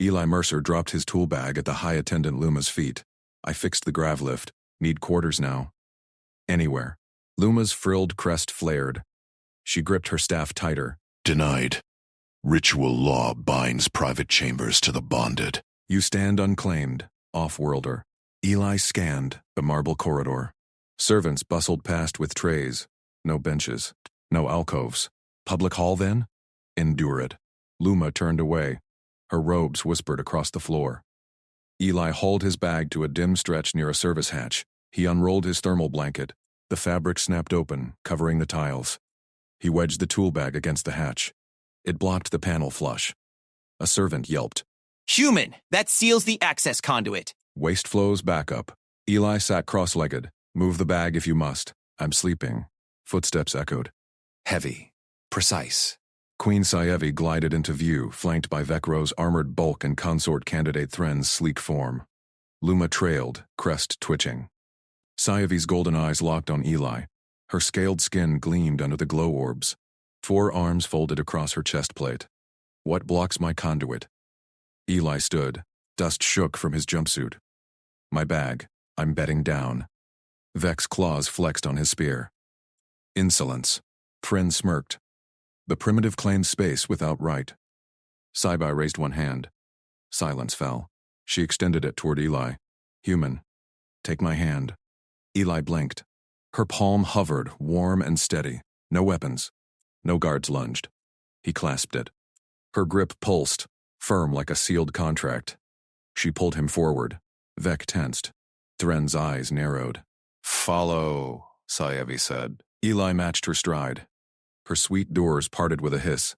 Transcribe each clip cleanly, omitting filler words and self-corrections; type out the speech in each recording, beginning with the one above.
Eli Mercer dropped his tool bag at the high attendant Luma's feet. I fixed the grav lift. Need quarters now. Anywhere. Luma's frilled crest flared. She gripped her staff tighter. Denied. Ritual law binds private chambers to the bonded. You stand unclaimed, off-worlder. Eli scanned the marble corridor. Servants bustled past with trays. No benches. No alcoves. Public hall, then? Endure it. Luma turned away. Her robes whispered across the floor. Eli hauled his bag to a dim stretch near a service hatch. He unrolled his thermal blanket. The fabric snapped open, covering the tiles. He wedged the tool bag against the hatch. It blocked the panel flush. A servant yelped. Human! That seals the access conduit. Waste flows back up. Eli sat cross-legged. Move the bag if you must. I'm sleeping. Footsteps echoed. Heavy. Precise. Queen Saevi glided into view, flanked by Vecro's armored bulk and consort candidate Thren's sleek form. Luma trailed, crest twitching. Saevi's golden eyes locked on Eli. Her scaled skin gleamed under the glow orbs. 4 arms folded across her chest plate. What blocks my conduit? Eli stood. Dust shook from his jumpsuit. My bag. I'm bedding down. Vec's claws flexed on his spear. Insolence. Thren smirked. The primitive claimed space without right. Saibai raised one hand. Silence fell. She extended it toward Eli. Human. Take my hand. Eli blinked. Her palm hovered, warm and steady. No weapons. No guards lunged. He clasped it. Her grip pulsed, firm like a sealed contract. She pulled him forward. Vec tensed. Thren's eyes narrowed. Follow, Saevi said. Eli matched her stride. Her sweet doors parted with a hiss.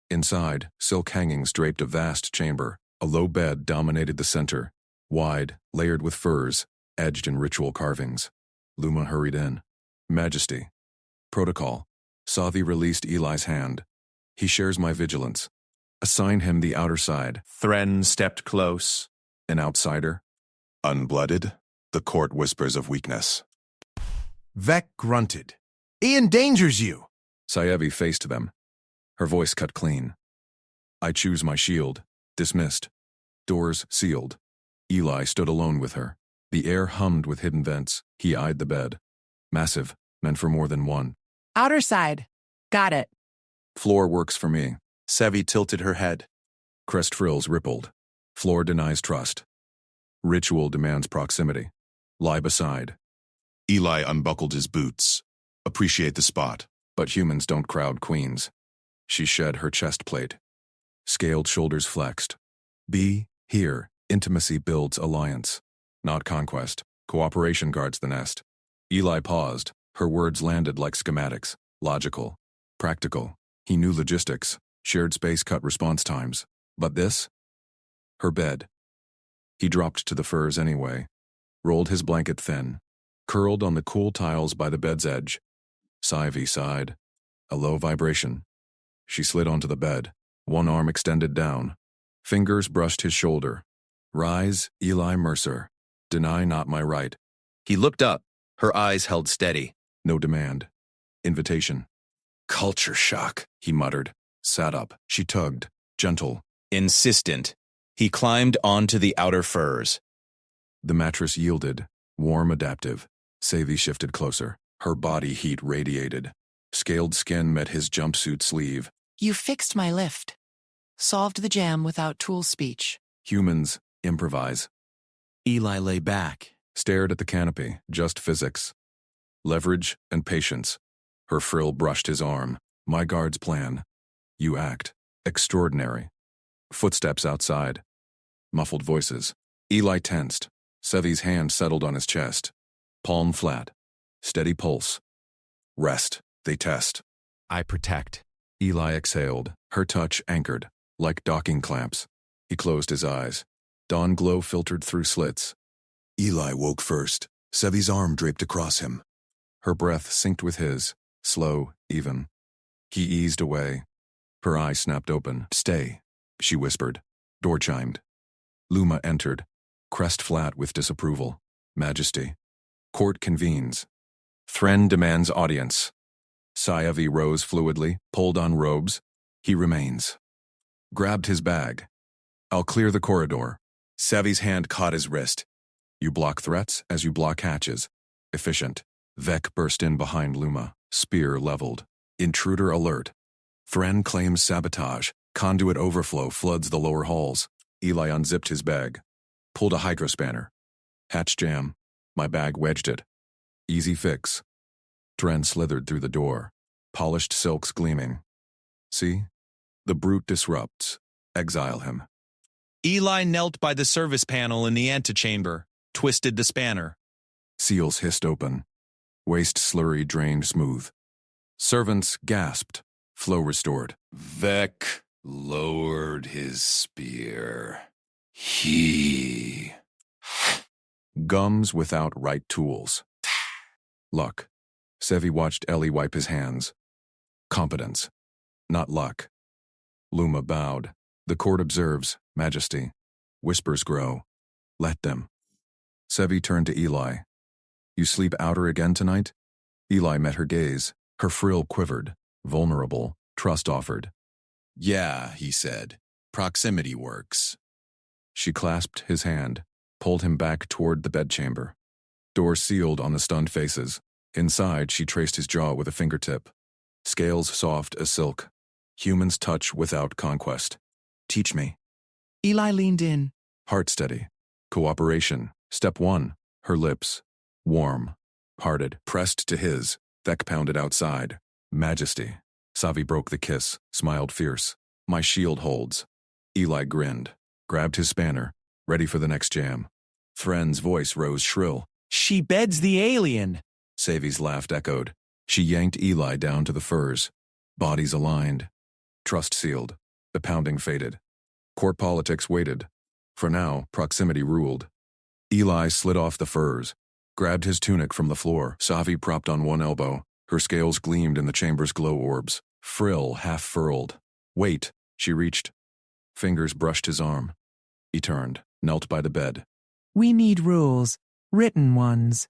Inside, silk hangings draped a vast chamber. A low bed dominated the center, wide, layered with furs, edged in ritual carvings. Luma hurried in. Majesty. Protocol. Savi released Eli's hand. He shares my vigilance. Assign him the outer side. Thren stepped close. An outsider. Unblooded, the court whispers of weakness. Vec grunted. He endangers you. Saevi faced them. Her voice cut clean. I choose my shield. Dismissed. Doors sealed. Eli stood alone with her. The air hummed with hidden vents. He eyed the bed. Massive, meant for more than one. Outer side. Got it. Floor works for me. Sevi tilted her head. Crest frills rippled. Floor denies trust. Ritual demands proximity. Lie beside. Eli unbuckled his boots. Appreciate the spot. But humans don't crowd queens. She shed her chest plate. Scaled shoulders flexed. Be here. Intimacy builds alliance. Not conquest. Cooperation guards the nest. Eli paused. Her words landed like schematics. Logical. Practical. He knew logistics. Shared space cut response times. But this? Her bed. He dropped to the furs anyway. Rolled his blanket thin. Curled on the cool tiles by the bed's edge. Saevi sighed. A low vibration. She slid onto the bed. One arm extended down. Fingers brushed his shoulder. Rise, Eli Mercer. Deny not my right. He looked up. Her eyes held steady. No demand. Invitation. Culture shock, he muttered. Sat up. She tugged. Gentle. Insistent. He climbed onto the outer furs. The mattress yielded. Warm, adaptive. Saevi shifted closer. Her body heat radiated. Scaled skin met his jumpsuit sleeve. You fixed my lift. Solved the jam without tool speech. Humans improvise. Eli lay back. Stared at the canopy. Just physics. Leverage and patience. Her frill brushed his arm. My guard's plan. You act. Extraordinary. Footsteps outside. Muffled voices. Eli tensed. Sevi's hand settled on his chest. Palm flat. Steady pulse. Rest. They test. I protect. Eli exhaled. Her touch anchored. Like docking clamps. He closed his eyes. Dawn glow filtered through slits. Eli woke first. Sevi's arm draped across him. Her breath synced with his. Slow, even. He eased away. Her eye snapped open. Stay, she whispered. Door chimed. Luma entered. Crest flat with disapproval. Majesty. Court convenes. Thren demands audience. Saevi rose fluidly, pulled on robes. He remains. Grabbed his bag. I'll clear the corridor. Sevi's hand caught his wrist. You block threats as you block hatches. Efficient. Vec burst in behind Luma, spear leveled. Intruder alert. Thren claims sabotage. Conduit overflow floods the lower halls. Eli unzipped his bag. Pulled a hydrospanner. Hatch jam. My bag wedged it. Easy fix. Thren slithered through the door. Polished silks gleaming. See? The brute disrupts. Exile him. Eli knelt by the service panel in the antechamber, twisted the spanner. Seals hissed open. Waste slurry drained smooth. Servants gasped. Flow restored. Vec lowered his spear. He... Gums without right tools. Luck. Sevi watched Ellie wipe his hands. Competence. Not luck. Luma bowed. The court observes, majesty. Whispers grow. Let them. Sevi turned to Eli. You sleep outer again tonight? Eli met her gaze. Her frill quivered. Vulnerable. Trust offered. Yeah, he said. Proximity works. She clasped his hand, pulled him back toward the bedchamber. Door sealed on the stunned faces. Inside, she traced his jaw with a fingertip. Scales soft as silk. Human's touch without conquest. Teach me. Eli leaned in. Heart steady. Cooperation. Step 1. Her lips. Warm. Parted. Pressed to his. Vec pounded outside. Majesty. Savi broke the kiss. Smiled fierce. My shield holds. Eli grinned. Grabbed his spanner. Ready for the next jam. Thren's voice rose shrill. She beds the alien. Sevi's laugh echoed. She yanked Eli down to the furs. Bodies aligned. Trust sealed. The pounding faded. Court politics waited. For now, proximity ruled. Eli slid off the furs. Grabbed his tunic from the floor. Savi propped on one elbow. Her scales gleamed in the chamber's glow orbs. Frill half furled. Wait, she reached. Fingers brushed his arm. He turned, knelt by the bed. We need rules. Written ones.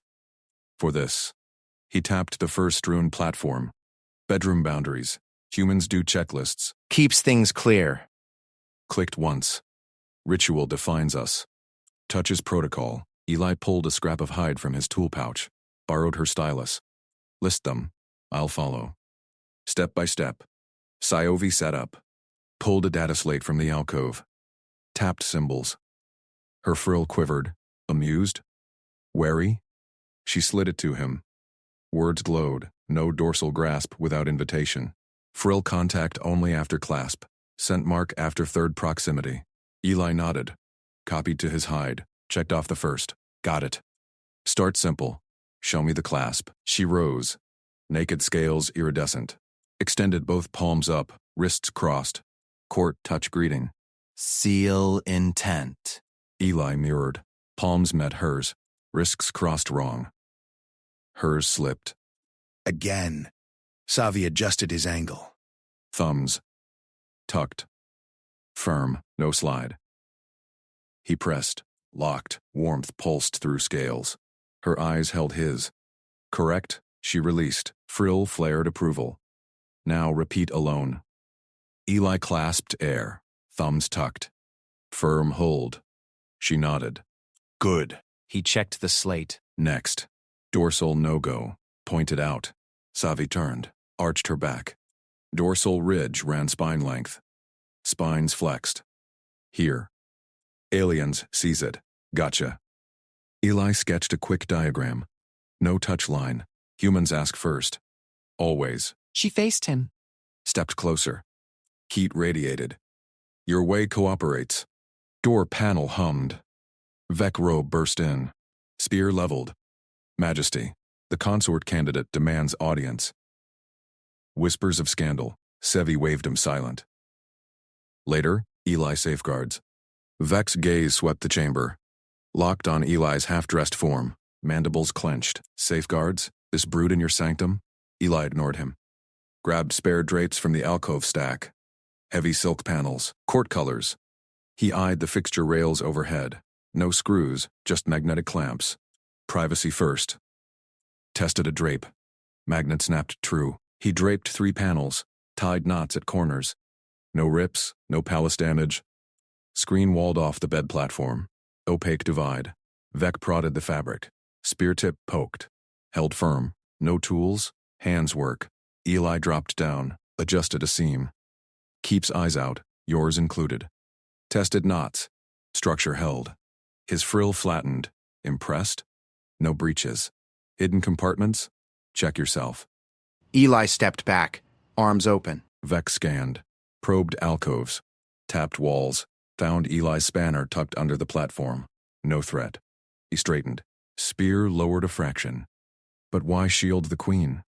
For this. He tapped the fur-strewn platform. Bedroom boundaries. Humans do checklists. Keeps things clear. Clicked once. Ritual defines us. Touches protocol. Eli pulled a scrap of hide from his tool pouch. Borrowed her stylus. List them. I'll follow. Step by step. Sayovi sat up. Pulled a data slate from the alcove. Tapped symbols. Her frill quivered. Amused? Wary? She slid it to him. Words glowed. No dorsal grasp without invitation. Frill contact only after clasp. Scent mark after third proximity. Eli nodded. Copied to his hide. Checked off the first. Got it. Start simple. Show me the clasp. She rose. Naked scales iridescent. Extended both palms up, wrists crossed. Court touch greeting. Seal intent. Eli mirrored. Palms met hers. Wrists crossed wrong. Hers slipped. Again. Savi adjusted his angle. Thumbs. Tucked. Firm, no slide. He pressed. Locked. Warmth pulsed through scales. Her eyes held his. Correct, she released. Frill flared approval. Now repeat alone. Eli clasped air. Thumbs tucked. Firm hold. She nodded. Good. He checked the slate. Next. Dorsal no-go. Pointed out. Savi turned. Arched her back. Dorsal ridge ran spine length. Spines flexed. Here. Aliens seize it. Gotcha. Eli sketched a quick diagram. No touch line. Humans ask first. Always. She faced him. Stepped closer. Heat radiated. Your way cooperates. Door panel hummed. Vec robe burst in. Spear leveled. Majesty. The consort candidate demands audience. Whispers of scandal. Sevi waved him silent. Later, Eli safeguards. Vec's gaze swept the chamber. Locked on Eli's half-dressed form. Mandibles clenched. Safeguards? This brood in your sanctum? Eli ignored him. Grabbed spare drapes from the alcove stack. Heavy silk panels. Court colors. He eyed the fixture rails overhead. No screws, just magnetic clamps. Privacy first. Tested a drape. Magnet snapped true. He draped 3 panels. Tied knots at corners. No rips, no palace damage. Screen walled off the bed platform. Opaque divide. Vec prodded the fabric. Spear tip poked. Held firm. No tools. Hands work. Eli dropped down. Adjusted a seam. Keeps eyes out. Yours included. Tested knots. Structure held. His frill flattened. Impressed? No breaches. Hidden compartments? Check yourself. Eli stepped back, arms open. Vec scanned. Probed alcoves. Tapped walls. Found Eli's spanner tucked under the platform. No threat. He straightened. Spear lowered a fraction. But why shield the queen?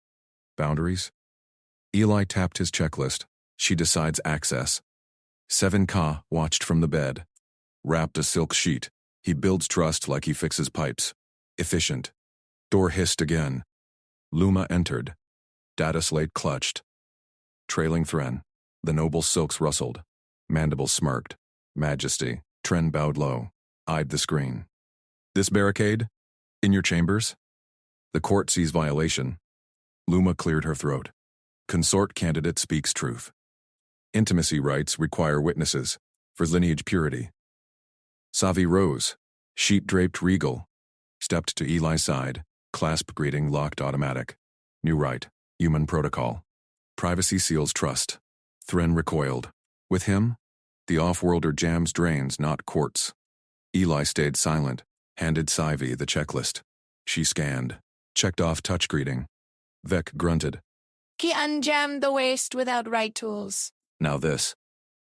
Boundaries? Eli tapped his checklist. She decides access. 7K watched from the bed. Wrapped a silk sheet. He builds trust like he fixes pipes. Efficient. Door hissed again. Luma entered. Data slate clutched. Trailing Thren. The noble silks rustled. Mandibles smirked. Majesty. Thren bowed low. Eyed the screen. This barricade? In your chambers? The court sees violation. Luma cleared her throat. Consort candidate speaks truth. Intimacy rights require witnesses, for lineage purity. Savi rose, sheet draped regal, stepped to Eli's side, clasp greeting locked automatic. New right, human protocol. Privacy seals trust. Thren recoiled. With him, the off-worlder jams drains, not courts. Eli stayed silent, handed Savi the checklist. She scanned, checked off touch greeting. Vec grunted. Ki unjam the waste without right tools. Now this.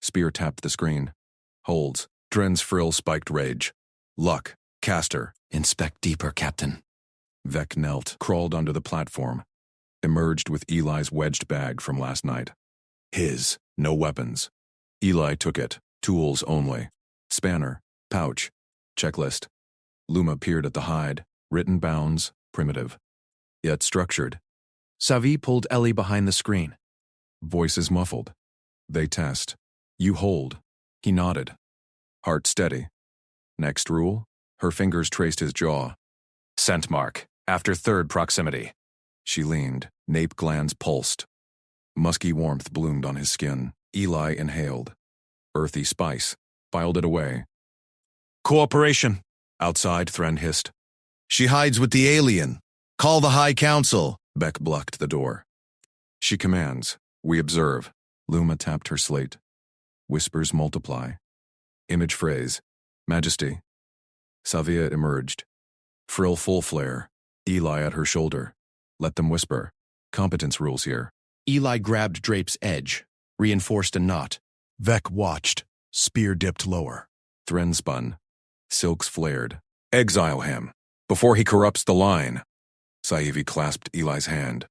Spear tapped the screen. Holds. Thren's frill spiked rage. Luck. Caster. Inspect deeper, Captain. Vec knelt, crawled under the platform. Emerged with Eli's wedged bag from last night. His. No weapons. Eli took it. Tools only. Spanner. Pouch. Checklist. Luma peered at the hide. Written bounds. Primitive. Yet structured. Savi pulled Ellie behind the screen. Voices muffled. They test. You hold. He nodded. Heart steady. Next rule? Her fingers traced his jaw. Scent mark. After third proximity. She leaned. Nape glands pulsed. Musky warmth bloomed on his skin. Eli inhaled. Earthy spice. Filed it away. Cooperation. Outside, Thren hissed. She hides with the alien. Call the High Council. Beck blocked the door. She commands. We observe. Luma tapped her slate. Whispers multiply. Image phrase. Majesty. Savia emerged. Frill full flare. Eli at her shoulder. Let them whisper. Competence rules here. Eli grabbed Drape's edge, reinforced a knot. Vec watched. Spear dipped lower. Thren spun. Silks flared. Exile him. Before he corrupts the line. Sahivi clasped Eli's hand.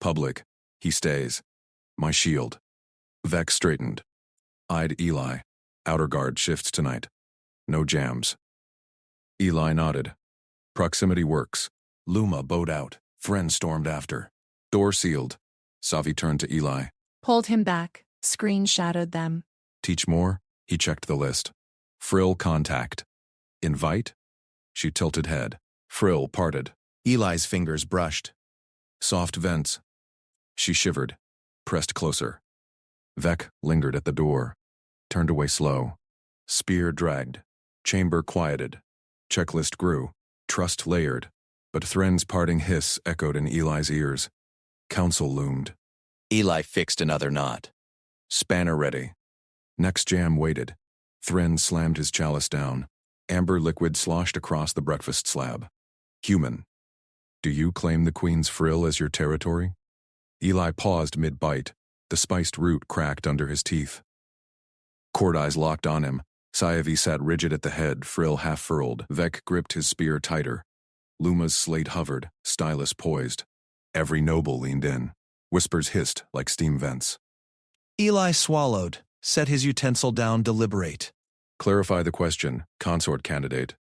Public. He stays. My shield. Vec straightened. Eyed Eli. Outer guard shifts tonight. No jams. Eli nodded. Proximity works. Luma bowed out. Thren stormed after. Door sealed. Savi turned to Eli. Pulled him back. Screen shadowed them. Teach more? He checked the list. Frill contact. Invite? She tilted head. Frill parted. Eli's fingers brushed. Soft vents. She shivered. Pressed closer. Vec lingered at the door. Turned away slow. Spear dragged. Chamber quieted. Checklist grew. Trust layered. But Thren's parting hiss echoed in Eli's ears. Council loomed. Eli fixed another knot. Spanner ready. Next jam waited. Thren slammed his chalice down. Amber liquid sloshed across the breakfast slab. Human. Do you claim the Queen's frill as your territory? Eli paused mid-bite. The spiced root cracked under his teeth. Court eyes locked on him. Sayavi sat rigid at the head, frill half-furled. Vec gripped his spear tighter. Luma's slate hovered, stylus poised. Every noble leaned in. Whispers hissed like steam vents. Eli swallowed, set his utensil down, deliberate. Clarify the question, consort candidate.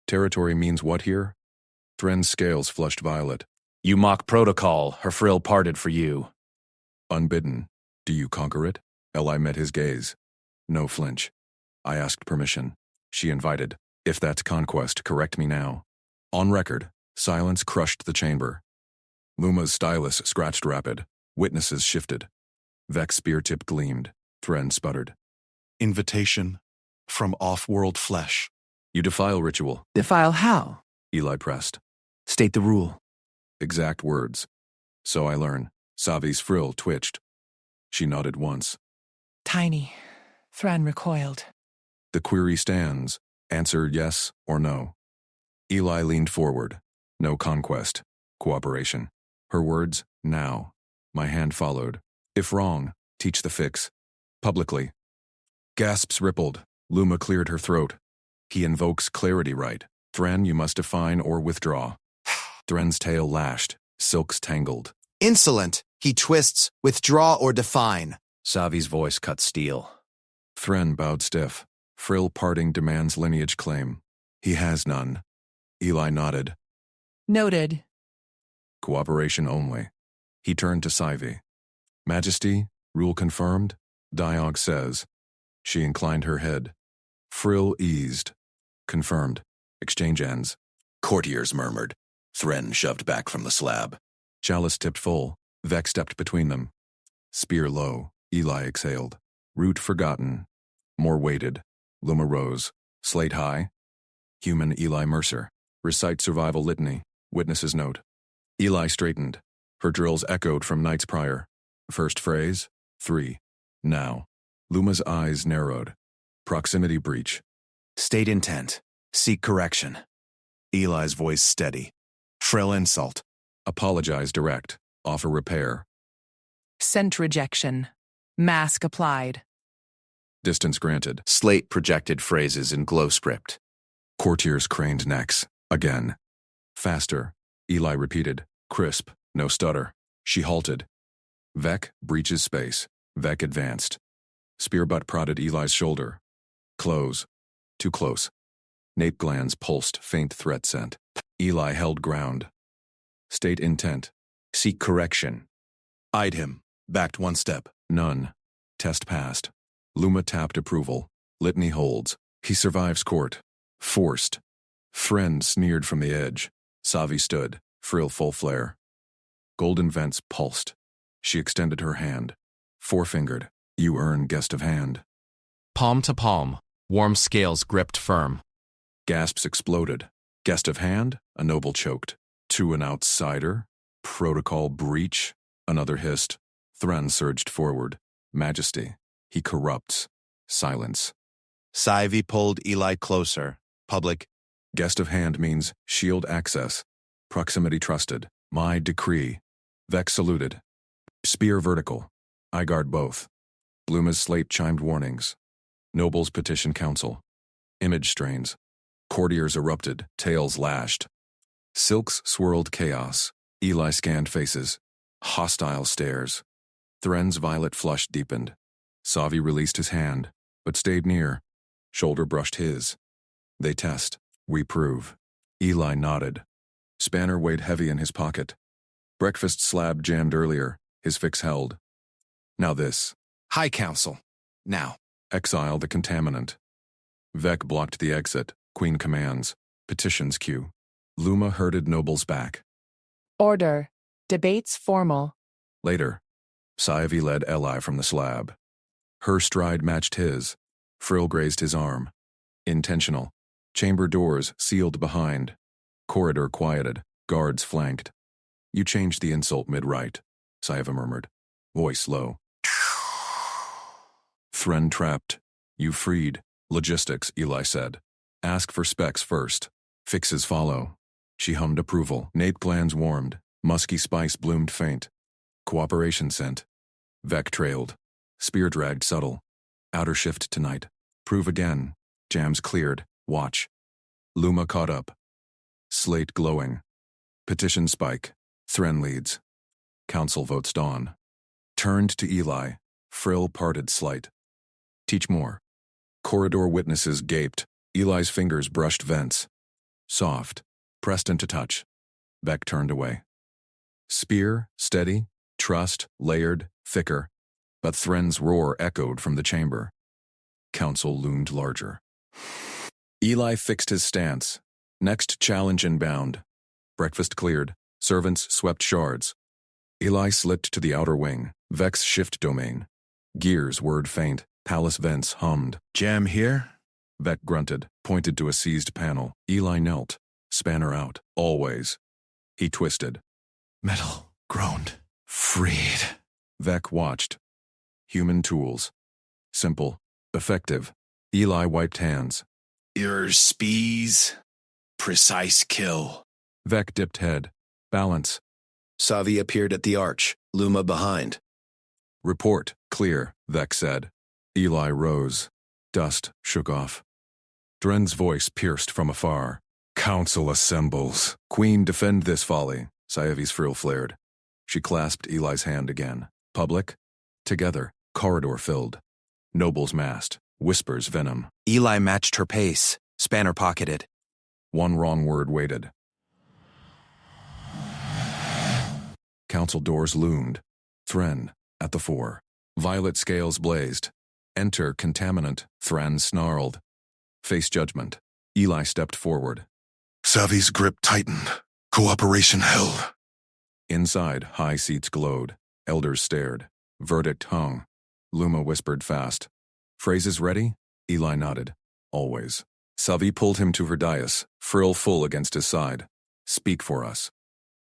Territory means what here? Thren's scales flushed violet. You mock protocol, her frill parted for you. Unbidden. Do you conquer it? Eli met his gaze. No flinch. I asked permission. She invited. If that's conquest, correct me now. On record, silence crushed the chamber. Luma's stylus scratched rapid. Witnesses shifted. Vec's spear tip gleamed. Thren sputtered. Invitation? from off-world flesh. You defile ritual, Defile how? Eli pressed. State the rule. Exact words. So I learn. Savi's frill twitched. She nodded once. Tiny. Thran recoiled. The query stands. Answer yes or no. Eli leaned forward. No conquest. Cooperation. Her words, now. My hand followed. If wrong, teach the fix. Publicly. Gasps rippled. Luma cleared her throat. He invokes clarity right. Thran, you must define or withdraw. Thren's tail lashed. Silks tangled. Insolent. He twists, withdraw or define. Savi's voice cut steel. Thren bowed stiff. Frill parting demands lineage claim. He has none. Eli nodded. Noted. Cooperation only. He turned to Savi. Majesty, rule confirmed? Diog says. She inclined her head. Frill eased. Confirmed. Exchange ends. Courtiers murmured. Thren shoved back from the slab. Chalice tipped full. Vec stepped between them. Spear low. Eli exhaled. Root forgotten. More weighted. Luma rose. Slate high. Human Eli Mercer. Recite survival litany. Witness's note. Eli straightened. Her drills echoed from nights prior. First phrase. 3. Now. Luma's eyes narrowed. Proximity breach. State intent. Seek correction. Eli's voice steady. Frill insult. Apologize direct. Offer repair. Scent rejection. Mask applied. Distance granted. Slate projected phrases in glow script. Courtiers craned necks. Again. Faster. Eli repeated. Crisp. No stutter. She halted. Vec breaches space. Vec advanced. Spearbutt prodded Eli's shoulder. Close. Too close. Nape glands pulsed faint threat scent. Eli held ground. State intent. Seek correction. Eyed him. Backed one step. None. Test passed. Luma tapped approval. Litany holds. He survives court. Forced. Friend sneered from the edge. Savi stood. Frill full flare. Golden vents pulsed. She extended her hand. Forefingered. You earn guest of hand. Palm to palm, warm scales gripped firm. Gasps exploded. Guest of hand? A noble choked. To an outsider? Protocol breach? Another hissed. Thran surged forward. Majesty. He corrupts. Silence. Savi pulled Eli closer. Public. Guest of hand means shield access. Proximity trusted. My decree. Vex saluted. Spear vertical. I guard both. Luma's slate chimed warnings. Nobles petition council. Image strains. Courtiers erupted, tails lashed. Silks swirled chaos. Eli scanned faces. Hostile stares. Thren's violet flush deepened. Savi released his hand, but stayed near. Shoulder brushed his. They test. We prove. Eli nodded. Spanner weighed heavy in his pocket. Breakfast slab jammed earlier. His fix held. Now this. High Council. Now. Exile the contaminant. Vec blocked the exit. Queen commands. Petitions queue. Luma herded nobles back. Order. Debates formal. Later, Savi led Eli from the slab. Her stride matched his. Frill grazed his arm. Intentional. Chamber doors sealed behind. Corridor quieted. Guards flanked. You changed the insult mid-right, Saiva murmured. Voice low. Thren trapped. You freed. Logistics, Eli said. Ask for specs first. Fixes follow. She hummed approval. Nape glands warmed. Musky spice bloomed faint. Cooperation sent. Vec trailed. Spear dragged subtle. Outer shift tonight. Prove again. Jams cleared. Watch. Luma caught up. Slate glowing. Petition spike. Thren leads. Council votes dawn. Turned to Eli. Frill parted slight. Teach more. Corridor witnesses gaped. Eli's fingers brushed vents. Soft. Pressed into touch. Vec turned away. Spear, steady, trust, layered, thicker. But Thren's roar echoed from the chamber. Council loomed larger. Eli fixed his stance. Next challenge inbound. Breakfast cleared. Servants swept shards. Eli slipped to the outer wing. Vex shift domain. Gears word faint. Palace vents hummed. Jam here? Vec grunted, pointed to a seized panel. Eli knelt. Spanner out. Always. He twisted. Metal. Groaned. Freed. Vec watched. Human tools. Simple. Effective. Eli wiped hands. Your spees. Precise kill. Vec dipped head. Balance. Savi appeared at the arch, Luma behind. Report. Clear, Vec said. Eli rose. Dust shook off. Dren's voice pierced from afar. Council assembles. Queen, defend this folly. Sayevi's frill flared. She clasped Eli's hand again. Public? Together. Corridor filled. Nobles massed. Whispers venom. Eli matched her pace. Spanner pocketed. One wrong word waited. Council doors loomed. Thren, at the fore. Violet scales blazed. Enter contaminant. Thren snarled. Face judgment. Eli stepped forward. Savi's grip tightened. Cooperation held. Inside, high seats glowed. Elders stared. Verdict hung. Luma whispered fast. Phrases ready? Eli nodded. Always. Savi pulled him to her dais, frill full against his side. Speak for us.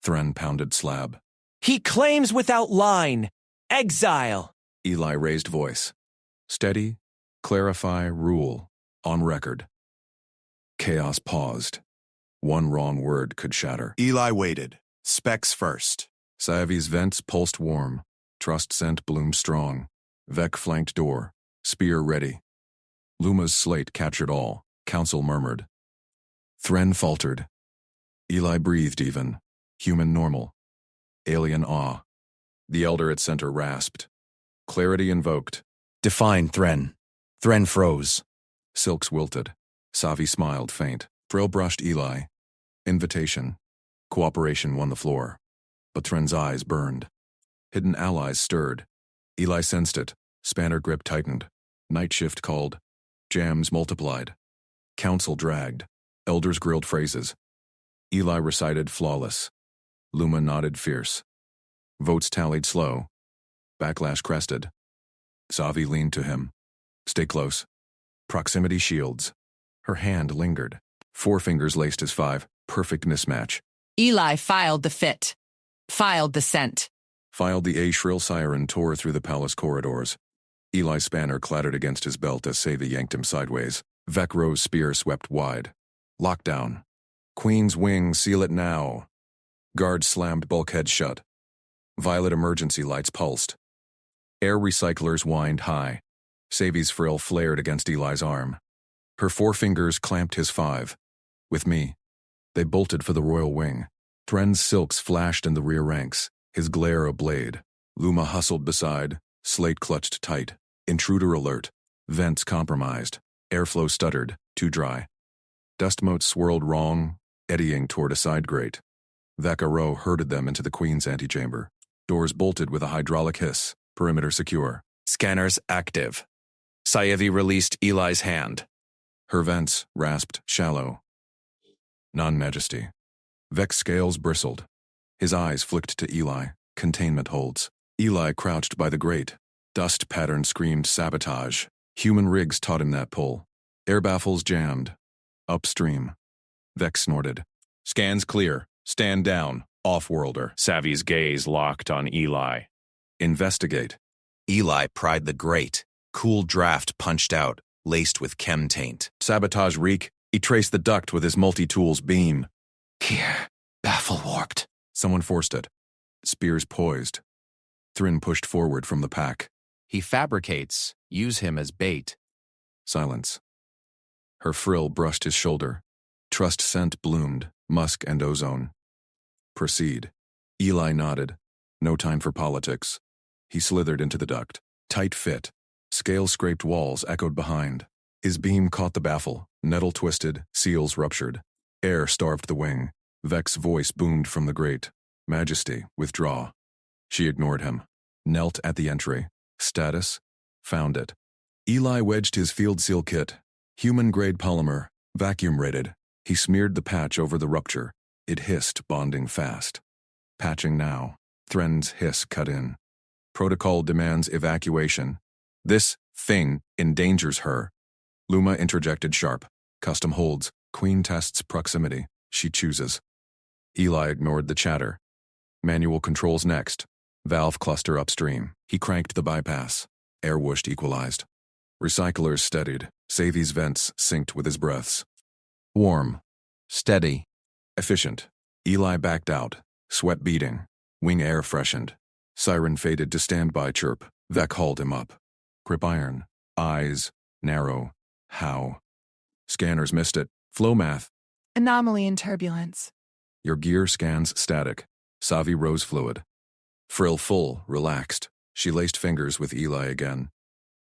Thren pounded slab. He claims without line. Exile. Eli raised voice. Steady, clarify, rule. On record. Chaos paused. One wrong word could shatter. Eli waited. Specs first. Savi's vents pulsed warm. Trust scent bloomed strong. Vec flanked door. Spear ready. Luma's slate captured all. Council murmured. Thren faltered. Eli breathed even. Human normal. Alien awe. The elder at center rasped. Clarity invoked. Define Thren. Thren froze. Silks wilted. Savi smiled faint. Frill brushed Eli. Invitation. Cooperation won the floor. But Thren's eyes burned. Hidden allies stirred. Eli sensed it. Spanner grip tightened. Night shift called. Jams multiplied. Council dragged. Elders grilled phrases. Eli recited flawless. Luma nodded fierce. Votes tallied slow. Backlash crested. Savi leaned to him. Stay close. Proximity shields. Her hand lingered. Four fingers laced his five. Perfect mismatch. Eli filed the fit. Filed the scent. Filed the A shrill siren tore through the palace corridors. Eli's spanner clattered against his belt as Savi yanked him sideways. Vec Ro's spear swept wide. Lockdown. Queen's wing, seal it now. Guards slammed bulkhead shut. Violet emergency lights pulsed. Air recyclers whined high. Savi's frill flared against Eli's arm. Her four fingers clamped his five. With me. They bolted for the royal wing. Thren's silks flashed in the rear ranks, his glare a blade. Luma hustled beside, slate clutched tight. Intruder alert. Vents compromised. Airflow stuttered, too dry. Dust motes swirled wrong, eddying toward a side grate. Vec Aro herded them into the Queen's antechamber. Doors bolted with a hydraulic hiss. Perimeter secure. Scanners active. Sayevi released Eli's hand. Her vents rasped shallow. Non-majesty. Vec's scales bristled. His eyes flicked to Eli. Containment holds. Eli crouched by the grate. Dust pattern screamed sabotage. Human rigs taught him that pull. Air baffles jammed. Upstream. Vec snorted. Scans clear. Stand down. Off-worlder. Savi's gaze locked on Eli. Investigate. Eli pried the grate. Cool draft punched out, laced with chem taint. Sabotage reek. He traced the duct with his multi-tools beam. Here. Baffle warped. Someone forced it. Spears poised. Thren pushed forward from the pack. He fabricates. Use him as bait. Silence. Her frill brushed his shoulder. Trust scent bloomed, musk and ozone. Proceed. Eli nodded. No time for politics. He slithered into the duct. Tight fit. Scale-scraped walls echoed behind. His beam caught the baffle. Nettle twisted, seals ruptured. Air starved the wing. Vec's voice boomed from the grate. Majesty, withdraw. She ignored him. Knelt at the entry. Status? Found it. Eli wedged his field seal kit. Human-grade polymer. Vacuum-rated. He smeared the patch over the rupture. It hissed, bonding fast. Patching now. Thren's hiss cut in. Protocol demands evacuation. This thing endangers her. Luma interjected sharp. Custom holds. Queen tests proximity. She chooses. Eli ignored the chatter. Manual controls next. Valve cluster upstream. He cranked the bypass. Air whooshed equalized. Recyclers steadied. Savi's vents synced with his breaths. Warm. Steady. Efficient. Eli backed out. Sweat beading. Wing air freshened. Siren faded to standby chirp. Vec hauled him up. Grip iron. Eyes. Narrow. How? Scanners missed it. Flow math. Anomaly in turbulence. Your gear scans static. Savi rose fluid. Frill full, relaxed. She laced fingers with Eli again.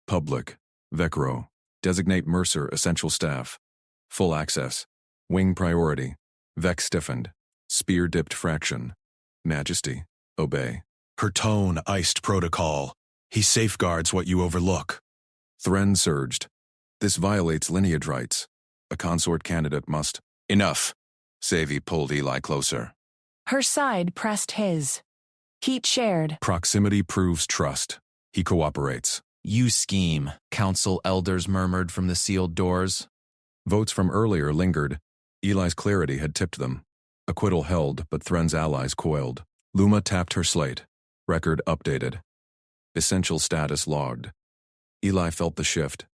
Public. Vecro. Designate Mercer essential staff. Full access. Wing priority. Vec stiffened. Spear dipped fraction. Majesty. Obey. Her tone iced protocol. He safeguards what you overlook. Thren surged. This violates lineage rights. A consort candidate must. Enough. Savi pulled Eli closer. Her side pressed his. Heat shared. Proximity proves trust. He cooperates. You scheme, council elders murmured from the sealed doors. Votes from earlier lingered. Eli's clarity had tipped them. Acquittal held, but Thren's allies coiled. Luma tapped her slate. Record updated. Essential status logged. Eli felt the shift.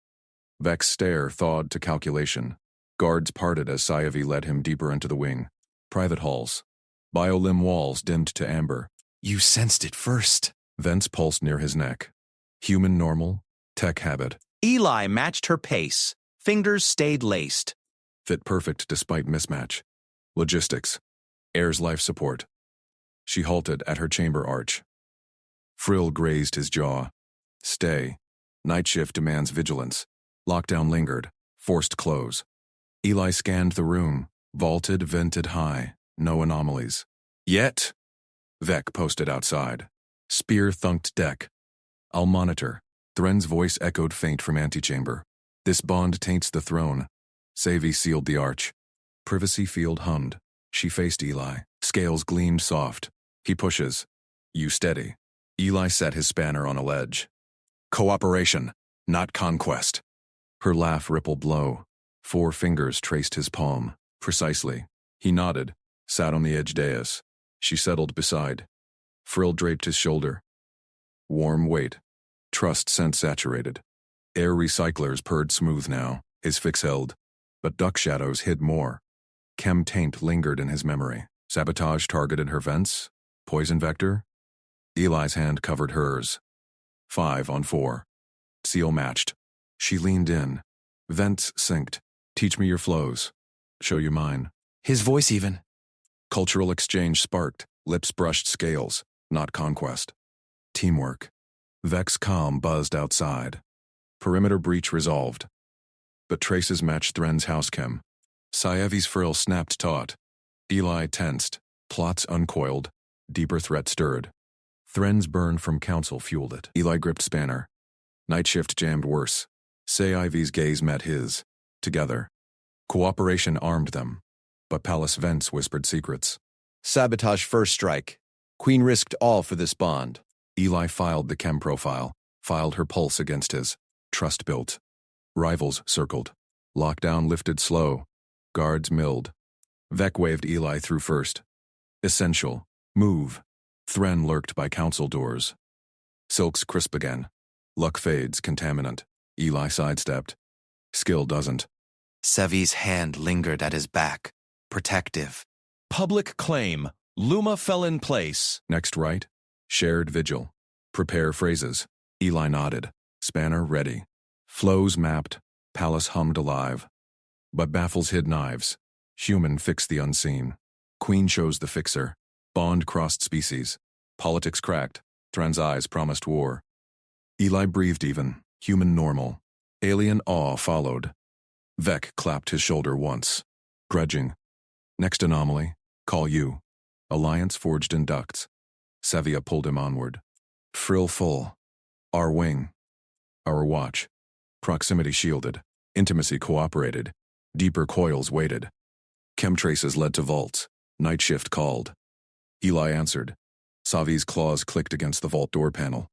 Vec's stare thawed to calculation. Guards parted as Sayavi led him deeper into the wing. Private halls. Biolim walls dimmed to amber. You sensed it first. Vents pulsed near his neck. Human normal. Tech habit. Eli matched her pace. Fingers stayed laced. Fit perfect despite mismatch. Logistics. Air's life support. She halted at her chamber arch. Frill grazed his jaw. Stay. Night shift demands vigilance. Lockdown lingered. Forced close. Eli scanned the room. Vaulted, vented high. No anomalies. Yet. Vec posted outside. Spear thunked deck. I'll monitor. Thren's voice echoed faint from antechamber. This bond taints the throne. Savi sealed the arch. Privacy field hummed. She faced Eli. Scales gleamed soft. He pushes. You steady. Eli set his spanner on a ledge. Cooperation, not conquest. Her laugh rippled low. 4 fingers traced his palm. Precisely. He nodded. Sat on the edge dais. She settled beside. Frill draped his shoulder. Warm weight. Trust scent saturated. Air recyclers purred smooth now. His fix held. But duck shadows hid more. Chem taint lingered in his memory. Sabotage targeted her vents? Poison vector? Eli's hand covered hers. 5 on 4. Seal matched. She leaned in. Vents synced. Teach me your flows. Show you mine. His voice even. Cultural exchange sparked. Lips brushed scales. Not conquest. Teamwork. Vec's calm buzzed outside. Perimeter breach resolved. But traces matched Thren's house chem. Sayavi's frill snapped taut. Eli tensed. Plots uncoiled. Deeper threat stirred. Thren's burn from council fueled it. Eli gripped spanner. Night shift jammed worse. Sayavi's gaze met his. Together. Cooperation armed them. But Palace Vents whispered secrets. Sabotage first strike. Queen risked all for this bond. Eli filed the chem profile. Filed her pulse against his. Trust built. Rivals circled. Lockdown lifted slow. Guards milled. Vec waved Eli through first. Essential. Move. Thren lurked by council doors. Silks crisp again. Luck fades, contaminant. Eli sidestepped. Skill doesn't. Savi's hand lingered at his back. Protective. Public claim. Luma fell in place. Next right. Shared vigil. Prepare phrases. Eli nodded. Spanner ready. Flows mapped. Palace hummed alive. But baffles hid knives. Human fixed the unseen. Queen chose the fixer. Bond crossed species. Politics cracked. Thren's eyes promised war. Eli breathed even. Human normal. Alien awe followed. Vec clapped his shoulder once. Grudging. Next anomaly. Call you. Alliance forged in ducts. Sevia pulled him onward. Frill full. Our wing. Our watch. Proximity shielded. Intimacy cooperated. Deeper coils waited. Chemtraces led to vaults. Night shift called. Eli answered. Savi's claws clicked against the vault door panel.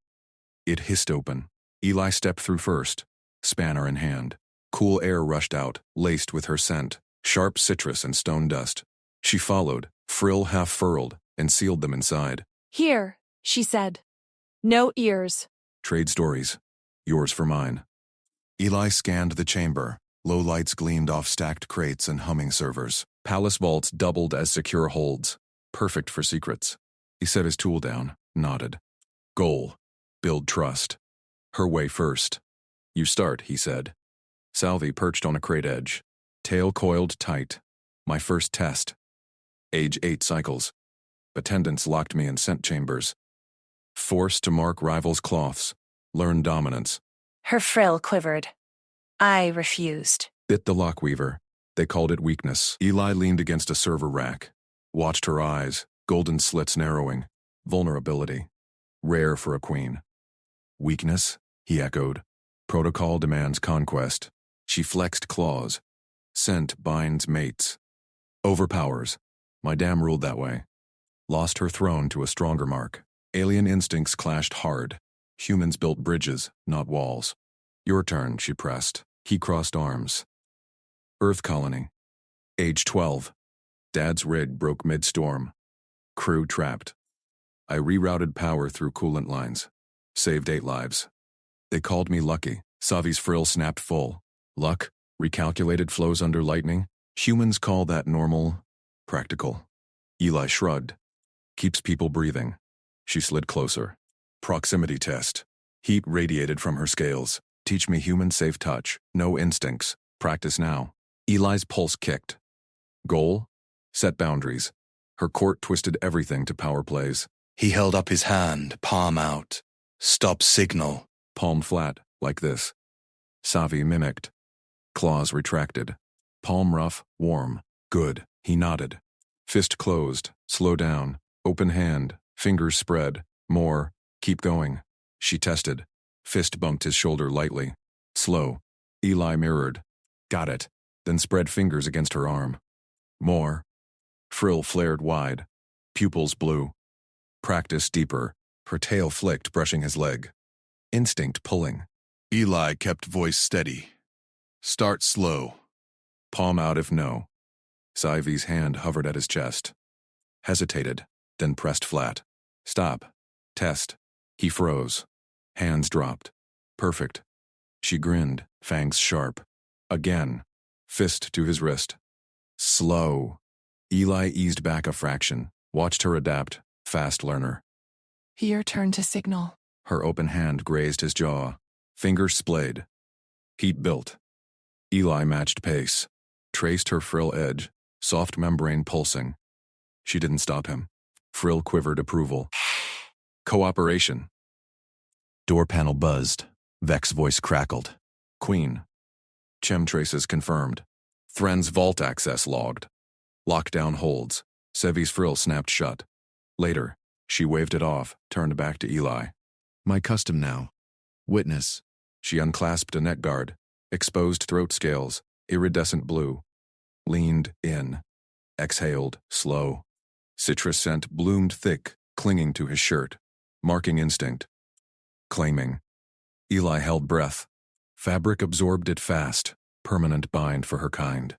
It hissed open. Eli stepped through first. Spanner in hand. Cool air rushed out, laced with her scent, sharp citrus and stone dust. She followed, frill half furled, and sealed them inside. Here, she said. No ears. Trade stories. Yours for mine. Eli scanned the chamber. Low lights gleamed off stacked crates and humming servers. Palace vaults doubled as secure holds. Perfect for secrets. He set his tool down, nodded. Goal. Build trust. Her way first. You start, he said. Salvi perched on a crate edge. Tail coiled tight. My first test. Age 8 cycles. Attendants locked me in scent chambers. Forced to mark rivals' cloths. Learn dominance. Her frill quivered. I refused. Bit the lockweaver. They called it weakness. Eli leaned against a server rack. Watched her eyes, golden slits narrowing. Vulnerability. Rare for a queen. Weakness? He echoed. Protocol demands conquest. She flexed claws. Scent binds mates. Overpowers. My dam ruled that way. Lost her throne to a stronger mark. Alien instincts clashed hard. Humans built bridges, not walls. Your turn, she pressed. He crossed arms. Earth colony. Age 12. Dad's rig broke mid-storm. Crew trapped. I rerouted power through coolant lines. Saved 8 lives. They called me lucky. Savi's frill snapped full. Luck? Recalculated flows under lightning? Humans call that normal. Practical. Eli shrugged. Keeps people breathing. She slid closer. Proximity test. Heat radiated from her scales. Teach me human safe touch. No instincts. Practice now. Eli's pulse kicked. Goal? Set boundaries. Her court twisted everything to power plays. He held up his hand, palm out. Stop signal. Palm flat, like this. Savi mimicked. Claws retracted. Palm rough, warm. Good. He nodded. Fist closed. Slow down. Open hand. Fingers spread. More. Keep going. She tested. Fist bumped his shoulder lightly. Slow. Eli mirrored. Got it. Then spread fingers against her arm. More. Frill flared wide. Pupils blue. Practice deeper. Her tail flicked, brushing his leg. Instinct pulling. Eli kept voice steady. Start slow. Palm out if no. Savi's hand hovered at his chest. Hesitated, then pressed flat. Stop. Test. He froze. Hands dropped. Perfect. She grinned, fangs sharp. Again. Fist to his wrist. Slow. Eli eased back a fraction, watched her adapt, fast learner. Your turn to signal. Her open hand grazed his jaw. Fingers splayed. Heat built. Eli matched pace. Traced her frill edge, soft membrane pulsing. She didn't stop him. Frill quivered approval. Cooperation. Door panel buzzed. Vex's voice crackled. Queen. Chem traces confirmed. Thren's vault access logged. Lockdown holds. Sevi's frill snapped shut. Later, she waved it off, turned back to Eli. My custom now. Witness. She unclasped a neck guard. Exposed throat scales, iridescent blue. Leaned in. Exhaled, slow. Citrus scent bloomed thick, clinging to his shirt. Marking instinct. Claiming. Eli held breath. Fabric absorbed it fast. Permanent bind for her kind.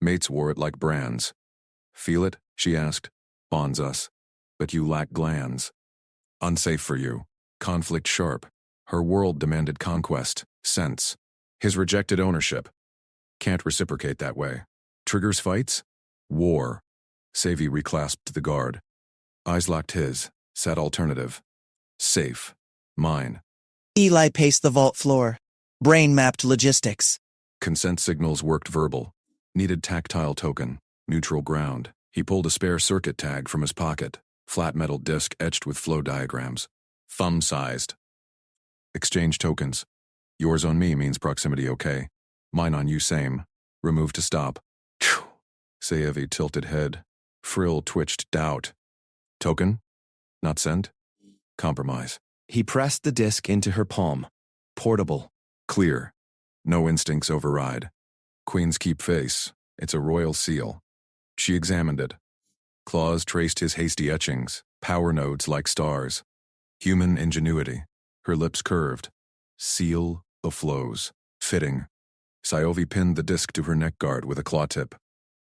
Mates wore it like brands. Feel it? She asked. Bonds us. But you lack glands. Unsafe for you. Conflict sharp. Her world demanded conquest, sense. His rejected ownership. Can't reciprocate that way. Triggers fights? War. Savi reclasped the guard. Eyes locked his. Said alternative. Safe. Mine. Eli paced the vault floor. Brain-mapped logistics. Consent signals worked verbal. Needed tactile token. Neutral ground. He pulled a spare circuit tag from his pocket. Flat metal disc etched with flow diagrams. Thumb-sized. Exchange tokens. Yours on me means proximity okay. Mine on you same. Remove to stop. Phew. Sayevi tilted head. Frill twitched doubt. Token? Not sent? Compromise. He pressed the disc into her palm. Portable. Clear. No instincts override. Queen's keep face. It's a royal seal. She examined it. Claws traced his hasty etchings, power nodes like stars. Human ingenuity. Her lips curved. Seal the flows. Fitting. Sayovi pinned the disc to her neck guard with a claw tip.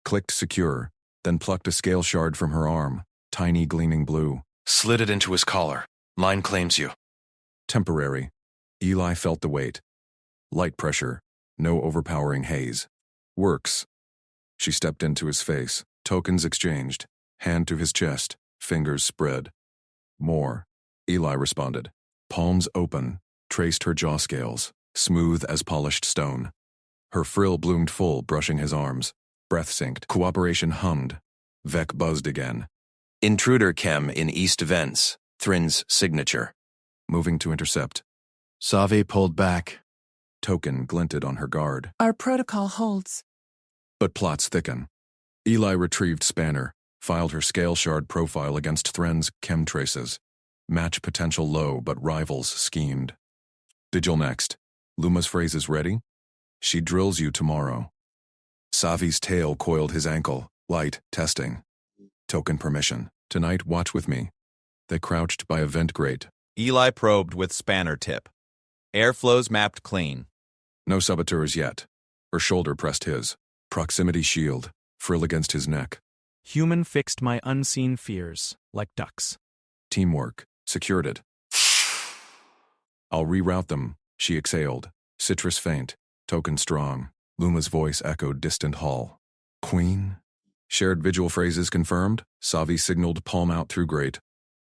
Clicked secure, then plucked a scale shard from her arm, tiny gleaming blue. Slid it into his collar. Mine claims you. Temporary. Eli felt the weight. Light pressure, no overpowering haze. Works. She stepped into his face, tokens exchanged, hand to his chest, fingers spread. More. Eli responded. Palms open, traced her jaw scales, smooth as polished stone. Her frill bloomed full, brushing his arms. Breath synced. Cooperation hummed. Vec buzzed again. Intruder chem in East Vents. Thrin's signature. Moving to intercept. Save pulled back. Token glinted on her guard. Our protocol holds. But plots thicken. Eli retrieved Spanner, filed her scale shard profile against Thren's chem traces. Match potential low, but rivals schemed. Vigil next. Luma's phrases ready? She drills you tomorrow. Savi's tail coiled his ankle. Light, testing. Token permission. Tonight, watch with me. They crouched by a vent grate. Eli probed with spanner tip. Airflows mapped clean. No saboteurs yet. Her shoulder pressed his. Proximity shield. Frill against his neck. Human fixed my unseen fears, like ducks. Teamwork. Secured it. I'll reroute them, she exhaled. Citrus faint. Token strong. Luma's voice echoed distant hall. Queen? Shared vigil phrases confirmed. Savi signaled palm out through grate.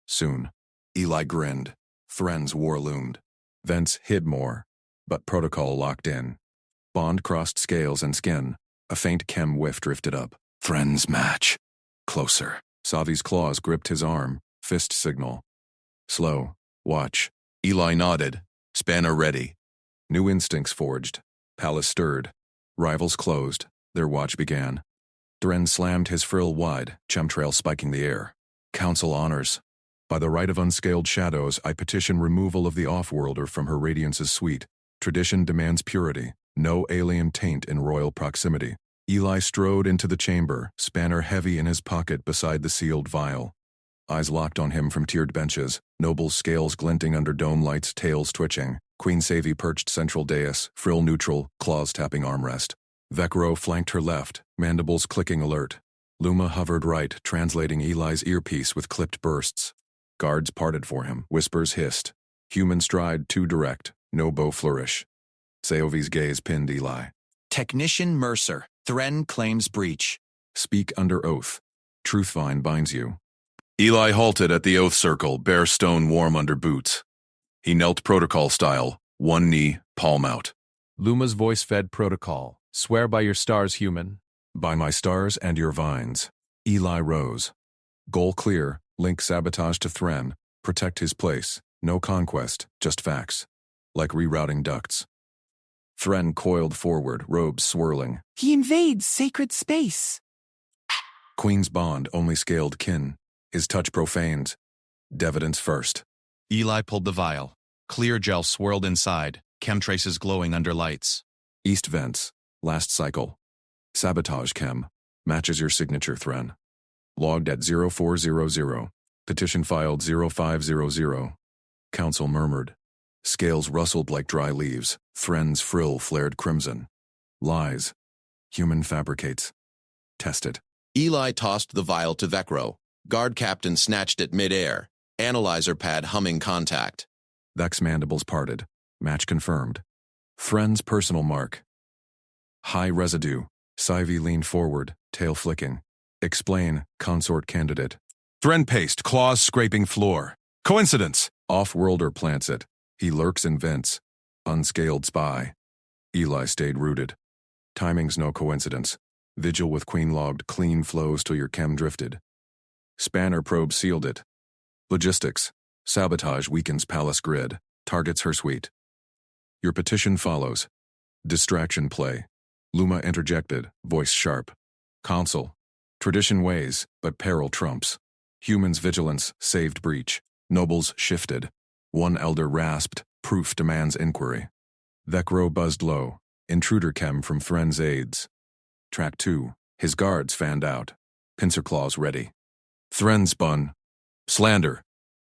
Soon. Eli grinned. Thren's war loomed. Vents hid more, but protocol locked in. Bond crossed scales and skin. A faint chem whiff drifted up. Thren's match. Closer. Savi's claws gripped his arm. Fist signal. Slow. Watch. Eli nodded. Spanner ready. New instincts forged. Palace stirred. Rivals closed. Their watch began. Thren slammed his frill wide, chemtrail spiking the air. Council honors. By the right of unscaled shadows, I petition removal of the off-worlder from her radiance's suite. Tradition demands purity. No alien taint in royal proximity. Eli strode into the chamber, Spanner heavy in his pocket beside the sealed vial. Eyes locked on him from tiered benches, noble scales glinting under dome lights, tails twitching. Queen Savi perched central dais, frill neutral, claws tapping armrest. Vecro flanked her left, mandibles clicking alert. Luma hovered right, translating Eli's earpiece with clipped bursts. Guards parted for him, whispers hissed. Human stride too direct, no bow flourish. Sayovi's gaze pinned Eli. Technician Mercer. Thren claims breach. Speak under oath. Truthvine binds you. Eli halted at the oath circle, bare stone warm under boots. He knelt protocol style, one knee, palm out. Luma's voice fed protocol. Swear by your stars, human. By my stars and your vines. Eli rose. Goal clear, link sabotage to Thren, protect his place. No conquest, just facts. Like rerouting ducts. Thren coiled forward, robes swirling. He invades sacred space. Queen's bond only scaled kin. His touch profaned. Devidence first. Eli pulled the vial. Clear gel swirled inside, chem traces glowing under lights. East vents. Last cycle. Sabotage chem. Matches your signature, Thren. Logged at 0400. Petition filed 0500. Council murmured. Scales rustled like dry leaves. Thren's frill flared crimson. Lies. Human fabricates. Test it. Eli tossed the vial to Vecro. Guard captain snatched it mid-air. Analyzer pad humming contact. Vec's mandibles parted. Match confirmed. Thren's personal mark. High residue. Savi leaned forward, tail flicking. Explain, consort candidate. Thren paste, claws scraping floor. Coincidence. Off-worlder plants it. He lurks in vents. Unscaled spy. Eli stayed rooted. Timing's no coincidence. Vigil with Queen logged clean flows till your chem drifted. Spanner probe sealed it. Logistics. Sabotage weakens palace grid. Targets her suite. Your petition follows. Distraction play. Luma interjected, voice sharp. Council. Tradition weighs, but peril trumps. Humans' vigilance saved breach. Nobles shifted. One elder rasped, proof demands inquiry. Vecro buzzed low. Intruder chem from Thren's aides. Track 2. His guards fanned out. Pincer claws ready. Thren spun. Slander.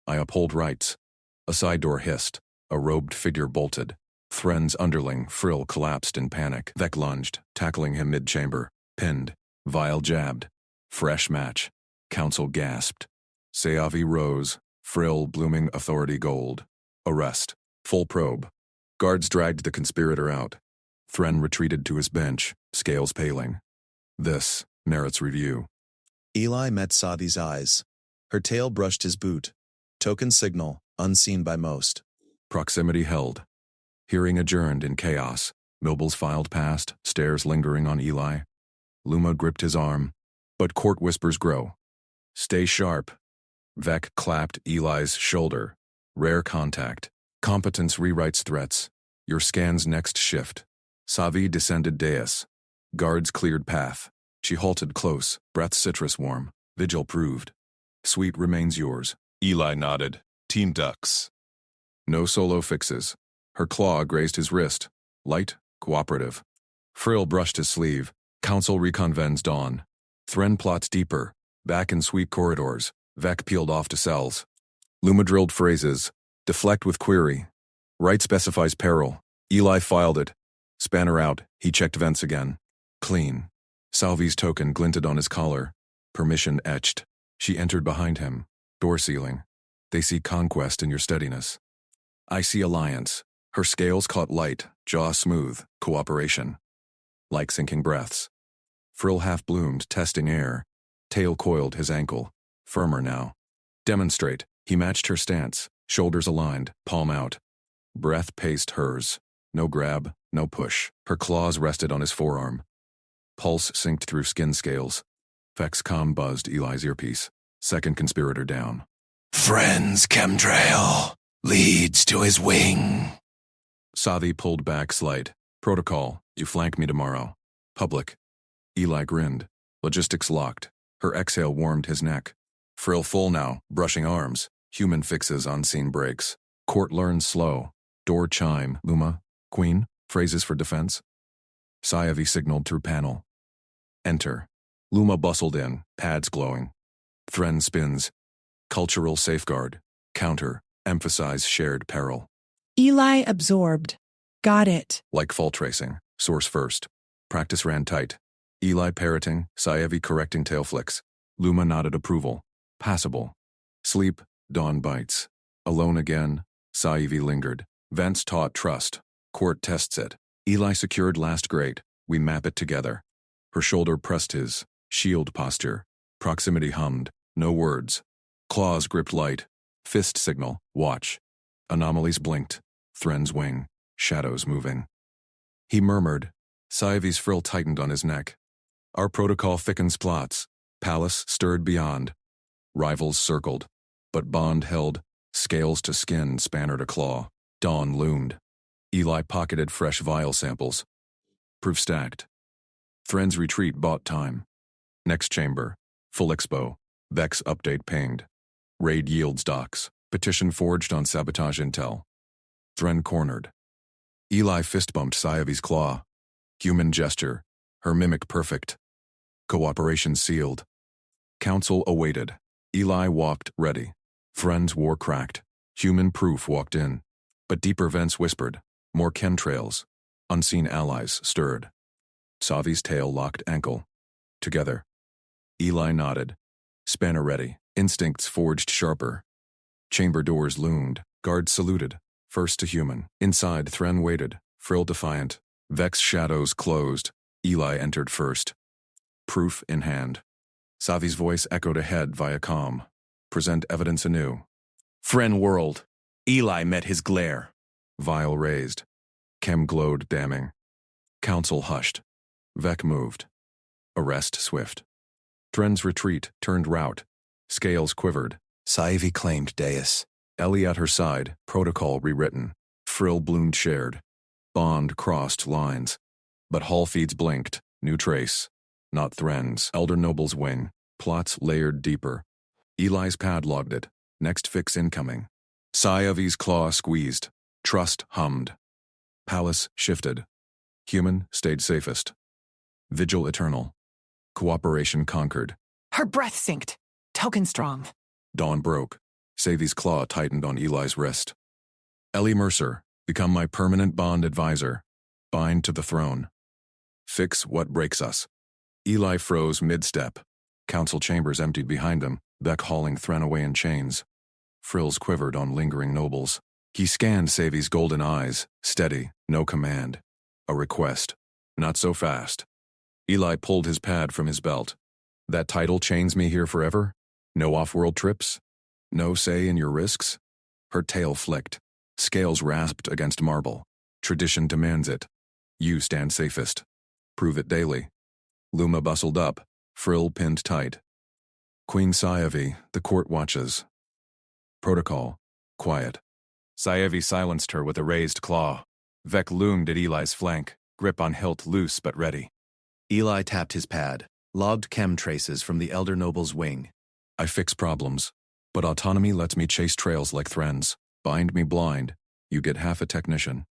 I uphold rights. A side door hissed. A robed figure bolted. Thren's underling, Frill, collapsed in panic. Vec lunged, tackling him mid-chamber. Pinned. Vile jabbed. Fresh match. Council gasped. Seavi rose. Frill blooming authority gold. Arrest. Full probe. Guards dragged the conspirator out. Thren retreated to his bench, scales paling. This merits review. Eli met Savi's eyes. Her tail brushed his boot. Token signal, unseen by most. Proximity held. Hearing adjourned in chaos. Nobles filed past, stares lingering on Eli. Luma gripped his arm. But court whispers grow. Stay sharp. Vec clapped Eli's shoulder. Rare contact. Competence rewrites threats. Your scan's next shift. Savi descended dais. Guards cleared path. She halted close, breath citrus warm. Vigil proved. Suite remains yours. Eli nodded. Team ducks. No solo fixes. Her claw grazed his wrist. Light, cooperative. Frill brushed his sleeve. Council reconvenes dawn. Thren plots deeper. Back in suite corridors. Vec peeled off to cells. Luma drilled phrases. Deflect with query. Right specifies peril. Eli filed it. Spanner out. He checked vents again. Clean. Salvi's token glinted on his collar. Permission etched. She entered behind him. Door sealing. They see conquest in your steadiness. I see alliance. Her scales caught light, jaw smooth, cooperation. Like sinking breaths. Frill half-bloomed, testing air. Tail coiled his ankle. Firmer now. Demonstrate. He matched her stance. Shoulders aligned, palm out. Breath paced hers. No grab, no push. Her claws rested on his forearm. Pulse synced through skin scales. Vec's comm buzzed Eli's earpiece. Second conspirator down. Thren's chemtrail leads to his wing. Savi pulled back slight. Protocol, you flank me tomorrow. Public. Eli grinned. Logistics locked. Her exhale warmed his neck. Frill full now, brushing arms. Human fixes unseen breaks. Court learns slow. Door chime. Luma. Queen. Phrases for defense. Sayavi signaled through panel. Enter. Luma bustled in, pads glowing. Thren spins. Cultural safeguard. Counter. Emphasize shared peril. Eli absorbed. Got it. Like fault tracing. Source first. Practice ran tight. Eli parroting, Sayavi correcting tail flicks. Luma nodded approval. Passable. Sleep, dawn bites. Alone again, Sayavi lingered. Vance taught trust. Court tests it. Eli secured last grade. We map it together. Her shoulder pressed his. Shield posture. Proximity hummed. No words. Claws gripped light. Fist signal. Watch. Anomalies blinked. Thren's wing. Shadows moving. He murmured. Sayavi's frill tightened on his neck. Our protocol thickens plots. Palace stirred beyond. Rivals circled. But bond held. Scales to skin, spanner to claw. Dawn loomed. Eli pocketed fresh vial samples. Proof stacked. Thren's retreat bought time. Next chamber. Full expo. Vec's update pinged. Raid yields docs. Petition forged on sabotage intel. Thren cornered. Eli fist-bumped Sayavi's claw. Human gesture. Her mimic perfect. Cooperation sealed. Council awaited. Eli walked, ready. Thren's war cracked. Human proof walked in. But deeper vents whispered. More chemtrails. Unseen allies stirred. Savi's tail locked ankle. Together. Eli nodded. Spanner ready. Instincts forged sharper. Chamber doors loomed. Guards saluted. First to human. Inside, Thren waited. Frill defiant. Vec's shadows closed. Eli entered first. Proof in hand. Savi's voice echoed ahead via comm. Present evidence anew. Thren whirled. Eli met his glare. Vial raised. Chem glowed damning. Council hushed. Vec moved. Arrest swift. Thren's retreat turned rout. Scales quivered. Sayavi claimed dais. Ellie at her side, protocol rewritten. Frill bloomed shared. Bond crossed lines. But hall feeds blinked. New trace. Not Thren's. Elder Noble's wing. Plots layered deeper. Eli's pad logged it. Next fix incoming. Sayavi's claw squeezed. Trust hummed. Palace shifted. Human stayed safest. Vigil eternal. Cooperation conquered. Her breath synced. Token strong. Dawn broke. Savi's claw tightened on Eli's wrist. Ellie Mercer, Become my permanent bond advisor. Bind to the throne. Fix what breaks us. Eli froze mid-step. Council chambers emptied behind him, Beck hauling Thren away in chains. Frills quivered on lingering nobles. He scanned Savi's golden eyes, steady, no command. A request. Not so fast. Eli pulled his pad from his belt. That title chains me here forever? No off-world trips? No say in your risks? Her tail flicked. Scales rasped against marble. Tradition demands it. You stand safest. Prove it daily. Luma bustled up, frill pinned tight. Queen Sayevi, the court watches. Protocol. Quiet. Sayevi silenced her with a raised claw. Vec loomed at Eli's flank, grip on hilt loose but ready. Eli tapped his pad, logged chem traces from the elder noble's wing. I fix problems, but autonomy lets me chase trails like Thren's. Bind me blind, you get half a technician.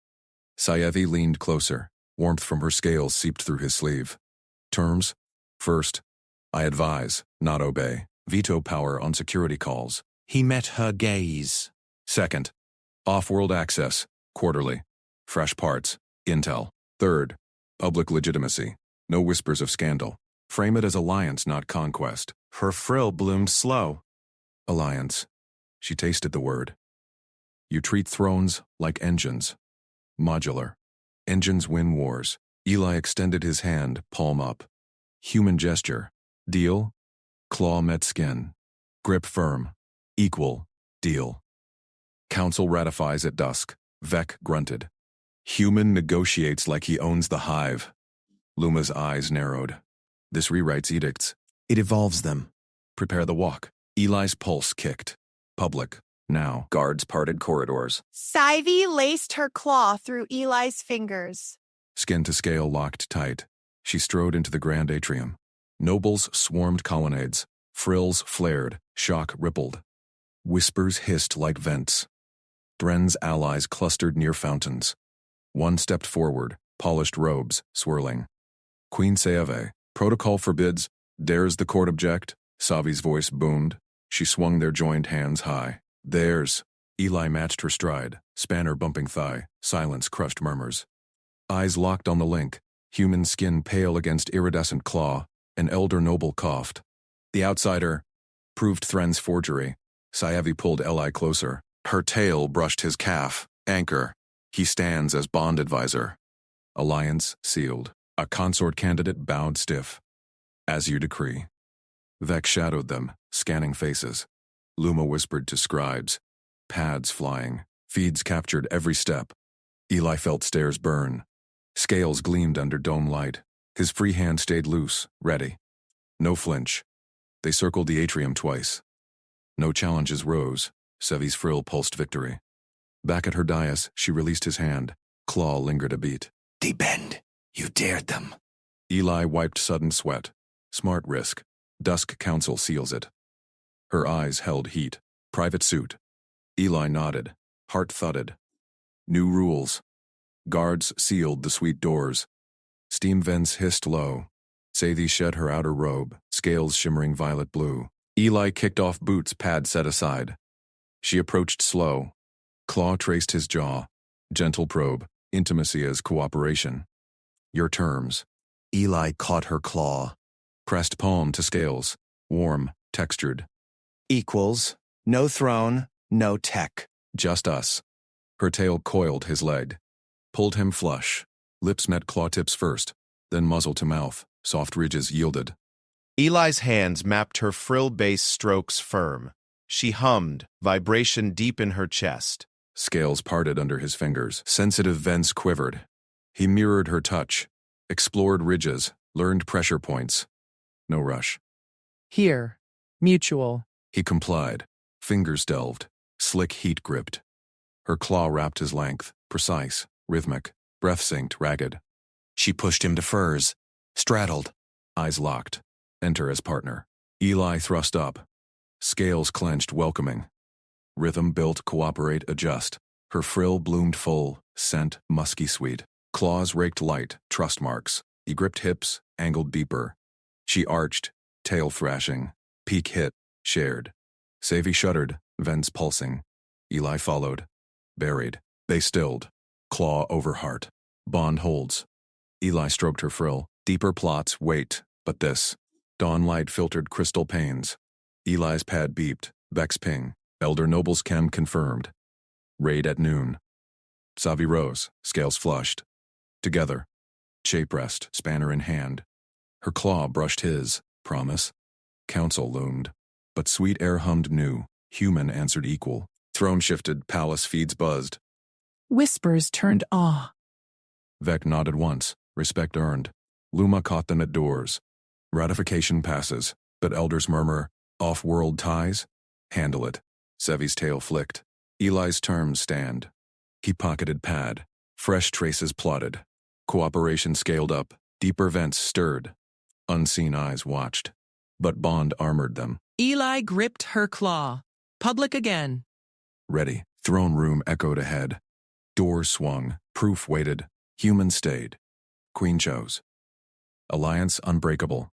Sayevi leaned closer. Warmth from her scales seeped through his sleeve. Terms? First, I advise, not obey. Veto power on security calls. He met her gaze. Second, off-world access, quarterly. Fresh parts, intel. Third, public legitimacy. No whispers of scandal. Frame it as alliance, not conquest. Her frill bloomed slow. Alliance. She tasted the word. You treat thrones like engines. Modular. Engines win wars. Eli extended his hand, palm up. Human gesture. Deal? Claw met skin. Grip firm. Equal. Deal. Council ratifies at dusk. Vec grunted. Human negotiates like he owns the hive. Luma's eyes narrowed. This rewrites edicts. It evolves them. Prepare the walk. Eli's pulse kicked. Public. Now. Guards parted corridors. Sayevi laced her claw through Eli's fingers. Skin to scale locked tight. She strode into the grand atrium. Nobles swarmed colonnades. Frills flared. Shock rippled. Whispers hissed like vents. Thren's allies clustered near fountains. One stepped forward, polished robes swirling. Queen Sayevi, protocol forbids. Dares the court object? Savi's voice boomed. She swung their joined hands high. Theirs. Eli matched her stride, spanner bumping thigh, silence crushed murmurs. Eyes locked on the link, human skin pale against iridescent claw, an elder noble coughed. The outsider proved Thren's forgery. Sayevi pulled Eli closer. Her tail brushed his calf. Anchor. He stands as bond advisor. Alliance sealed. A consort candidate bowed stiff. As you decree. Vec shadowed them, scanning faces. Luma whispered to scribes. Pads flying. Feeds captured every step. Eli felt stares burn. Scales gleamed under dome light. His free hand stayed loose, ready. No flinch. They circled the atrium twice. No challenges rose. Sevi's frill pulsed victory. Back at her dais, she released his hand. Claw lingered a beat. Debend. You dared them. Eli wiped sudden sweat. Smart risk. Dusk Council seals it. Her eyes held heat. Private suit. Eli nodded. Heart thudded. New rules. Guards sealed the suite doors. Steam vents hissed low. Sayevi shed her outer robe, scales shimmering violet blue. Eli kicked off boots, pad set aside. She approached slow. Claw traced his jaw. Gentle probe. Intimacy as cooperation. Your terms. Eli caught her claw. Pressed palm to scales. Warm, textured. Equals. No throne, no tech. Just us. Her tail coiled his leg. Pulled him flush. Lips met claw tips first, then muzzle to mouth. Soft ridges yielded. Eli's hands mapped her frill-base strokes firm. She hummed, vibration deep in her chest. Scales parted under his fingers. Sensitive vents quivered. He mirrored her touch. Explored ridges. Learned pressure points. No rush. Here. Mutual. He complied. Fingers delved. Slick heat gripped. Her claw wrapped his length. Precise. Rhythmic. Breath synced, ragged. She pushed him to furs. Straddled. Eyes locked. Enter as partner. Eli thrust up. Scales clenched, welcoming. Rhythm built, cooperate, adjust. Her frill bloomed full, scent musky sweet. Claws raked light, trust marks. He gripped hips, angled deeper. She arched, tail thrashing. Peak hit, shared. Sayevi shuddered, vents pulsing. Eli followed. Buried. They stilled. Claw over heart. Bond holds. Eli stroked her frill. Deeper plots, wait, but this. Dawn light filtered crystal panes. Eli's pad beeped. Vex ping. Elder Noble's chem confirmed. Raid at noon. Savi rose, scales flushed. Together. Shape rest, spanner in hand. Her claw brushed his. Promise. Council loomed. But sweet air hummed new. Human answered equal. Throne shifted, palace feeds buzzed. Whispers turned awe. Vec nodded once, respect earned. Luma caught them at doors. Ratification passes, but elders murmur, off-world ties? Handle it. Sevi's tail flicked. Eli's terms stand. He pocketed pad. Fresh traces plotted. Cooperation scaled up. Deeper vents stirred. Unseen eyes watched. But Bond armored them. Eli gripped her claw. Public again. Ready. Throne room echoed ahead. Doors swung. Proof waited. Human stayed. Queen chose. Alliance unbreakable.